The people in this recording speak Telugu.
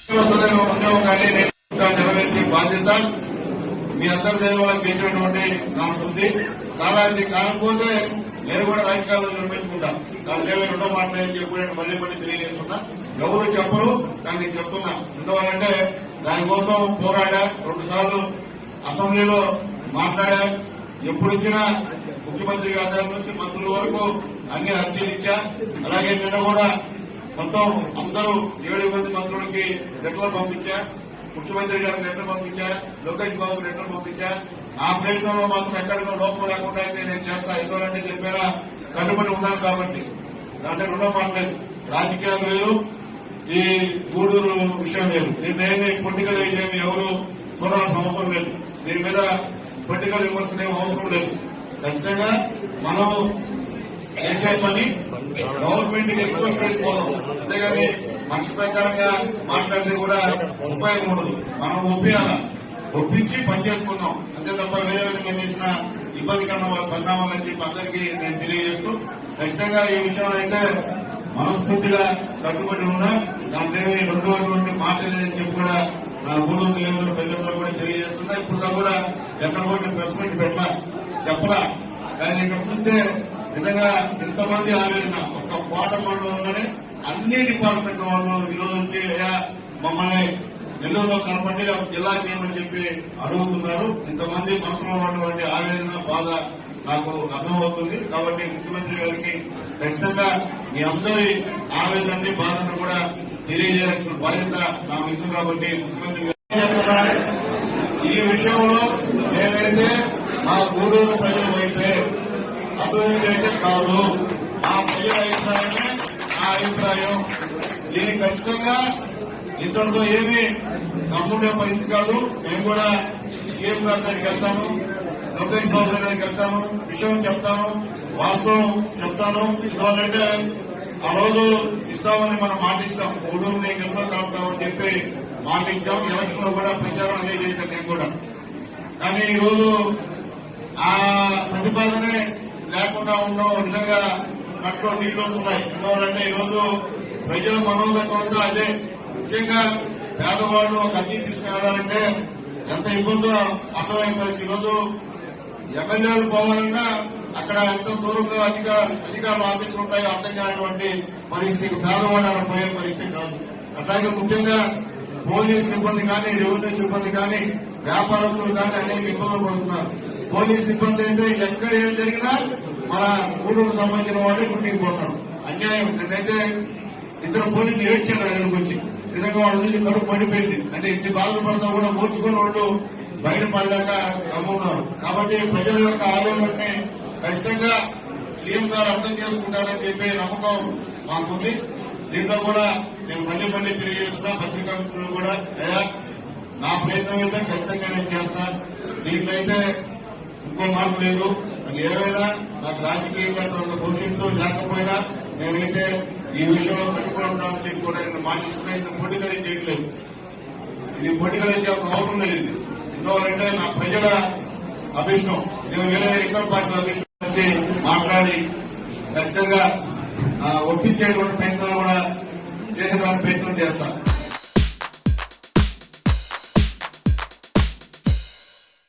ఉద్యోగం కానీ నెరవేర్చే బాధ్యత మీ అందరి దేవాల గెలిచినటువంటి నాకు ఉంది. కాలాది కాకపోతే నేను కూడా రాజకీయాల్లో నిర్మించుకుంటా. దాంట్లో రెండో మాట్లాడని చెప్పి నేను మళ్ళీ తెలియజేస్తున్నా. ఎవరు చెప్పరు కానీ నేను చెప్తున్నా. ఎందువల్లంటే దానికోసం పోరాడా, 2 సార్లు అసెంబ్లీలో మాట్లాడా. ఎప్పుడిచ్చినా ముఖ్యమంత్రి గారి దగ్గర నుంచి మంత్రుల వరకు అన్ని అర్జీలు ఇచ్చా. అలాగే నిన్న కూడా మొత్తం అందరూ 7 మంది మంత్రులకి లెటర్లు పంపించా. ముఖ్యమంత్రి గారికి లెటర్ పంపించా, లోకేష్ బాబుకి లెటర్ పంపించా. ఆ ప్రయత్నంలో మాత్రం ఎక్కడికో లోపం లేకుండా అయితే నేను చేస్తా. ఎందుకంటే చెప్పారా కట్టుబడి ఉన్నాను కాబట్టి. అంటే రెండో మాట్లాడలేదు. రాజకీయాలు వేరు, ఈ గూడూరు విషయం లేదు. దీన్ని పొలిటికల్ అయితే ఎవరు చూడాల్సిన అవసరం లేదు. దీని మీద పొలిటికల్ విమర్శలు ఏం అవసరం లేదు. ఖచ్చితంగా మనం చేసే పని గవర్నమెంట్ కి ఎక్కువ చేసుకోదాం. అంతేగాని మనిషి ప్రకారంగా మాట్లాడితే కూడా ఉపయోగం ఉండదు. మనం ఒప్పించి పని చేసుకుందాం అంతే తప్ప వేరే విధంగా చేసిన ఇబ్బందికరమైన పరిణామాలని చెప్పి అందరికీ నేను తెలియజేస్తూ ఖచ్చితంగా ఈ విషయంలో అయితే మనస్ఫూర్తిగా కట్టుబడి ఉన్నా. దాంట్లో రెండోటువంటి మాట్లాడలేదని చెప్పి కూడా నా గూడూరు నియోజకవర్గ ప్రజలందరూ కూడా తెలియజేస్తున్నా. ఇప్పుడు కూడా ఎక్కడ కూడా ప్రెస్ మీట్ పెట్టలా, చెప్పలా. కానీ ఇక్కడ చూస్తే నిజంగా ఎంతమంది ఆవేదన ఒక కోట మండలంలోనే అన్ని డిపార్ట్మెంట్ వాళ్ళు ఈరోజు వచ్చి మమ్మల్ని నెల్లూరులో కనపడి జిల్లా చేయమని చెప్పి అడుగుతున్నారు. ఇంతమంది మనసులో ఉన్నటువంటి ఆవేదన బాధ నాకు అర్థమవుతుంది. కాబట్టి ముఖ్యమంత్రి గారికి ఖచ్చితంగా మీ అందరి ఆవేదనని బాధను కూడా తెలియజేయాల్సిన బాధ్యత నాకు ఉంది. కాబట్టి ముఖ్యమంత్రి గారు ఈ విషయంలో ఏదైతే మా గూడూరు ప్రజల వైపే అభివృద్ధి అయితే కాదు, ఆ ప్రజల అభిప్రాయమే నా అభిప్రాయం. దీన్ని ఖచ్చితంగా ఇతరులతో ఏమీ నమ్ముడే పరిస్థితి కాదు. మేము కూడా సీఎం గారి దగ్గరికి వెళ్తాను, లోకేష్ బాబు గారి దగ్గరికి వెళ్తాను, విషయం చెప్తాను, వాస్తవం చెప్తాను. ఎందుకంటే ఆ రోజు ఇస్తామని మనం మాట ఇస్తాం, గూడూరుని ఎంతో కలుపుతామని చెప్పి మాట ఇచ్చాం. ఎలక్షన్ లో కూడా ప్రచారం అదే చేశాను నేను కూడా. కానీ ఈ రోజు ఆ ప్రతిపాదనే లేకుండా ఉండడం నిజంగా నట్లో నీళ్లు వస్తున్నాయి. ఎందుకంటే ఈ రోజు ప్రజల మనోగతం అంతా అదే. ముఖ్యంగా పేదవాళ్ళు ఒక అద్దె తీసుకెళ్లాలంటే ఎంత ఇబ్బందో అర్థమైపోయింది. ఈరోజు ఎమ్మెల్యేలు పోవాలన్నా అక్కడ ఎంత దూరంగా అధికారులు ఆఫీసులు ఉంటాయో అర్థం కానటువంటి పరిస్థితి, పేదవాళ్ళు పోయే పరిస్థితి కాదు. అట్లాగే ముఖ్యంగా పోలీస్ సిబ్బంది కానీ, రెవెన్యూ సిబ్బంది కానీ, వ్యాపారస్తులు కానీ అనేక ఇబ్బందులు పడుతున్నారు. పోలీస్ సిబ్బంది అయితే ఎక్కడ ఏం జరిగినా మన గూడూరు సంబంధించిన వాళ్ళు డ్యూటీకి పోతారు. అన్యాయం. నేనైతే 2 పోలీసులు ఏడ్చాను ఎదురుకు వచ్చి. నిజంగా వాళ్ళ నుంచి కడుపు పడిపోయింది. అంటే ఇంటి బాధలు పడతా కూడా మోర్చుకుని వాళ్ళు బయటపడలేక గమ్మున్నారు. కాబట్టి ప్రజల యొక్క ఆలోచనని ఖచ్చితంగా సీఎం గారు అర్థం చేసుకుంటారని చెప్పే నమ్మకం మాకుంది. దీంట్లో కూడా నేను మళ్ళీ తెలియజేస్తున్నా పత్రికా మిత్రులు కూడా, నా ప్రయత్నం అయితే ఖచ్చితంగా నేను చేస్తాను. దీంట్లో అయితే ఇంకో మాట లేదు. అది ఏమైనా నాకు రాజకీయంగా తన భవిష్యత్తు లేకపోయినా నేనైతే ఈ విషయంలో కట్టుబడి ఉంటానని చెప్పి కూడా నేను మాటిస్తున్నా. ఇది పొలిటికల్ చేయట్లేదు, ఇది పొలిటికల్ చేయాల్సిన అవసరం లేదు. ఇది ఎందుకంటే నా ప్రజల అభిష్టం. నేను వేరే ఇతర పార్టీల అభిష్టం వచ్చి మాట్లాడి ఖచ్చితంగా ఒప్పించేటువంటి ప్రయత్నాలు కూడా చేసేదానికి ప్రయత్నం చేస్తాను.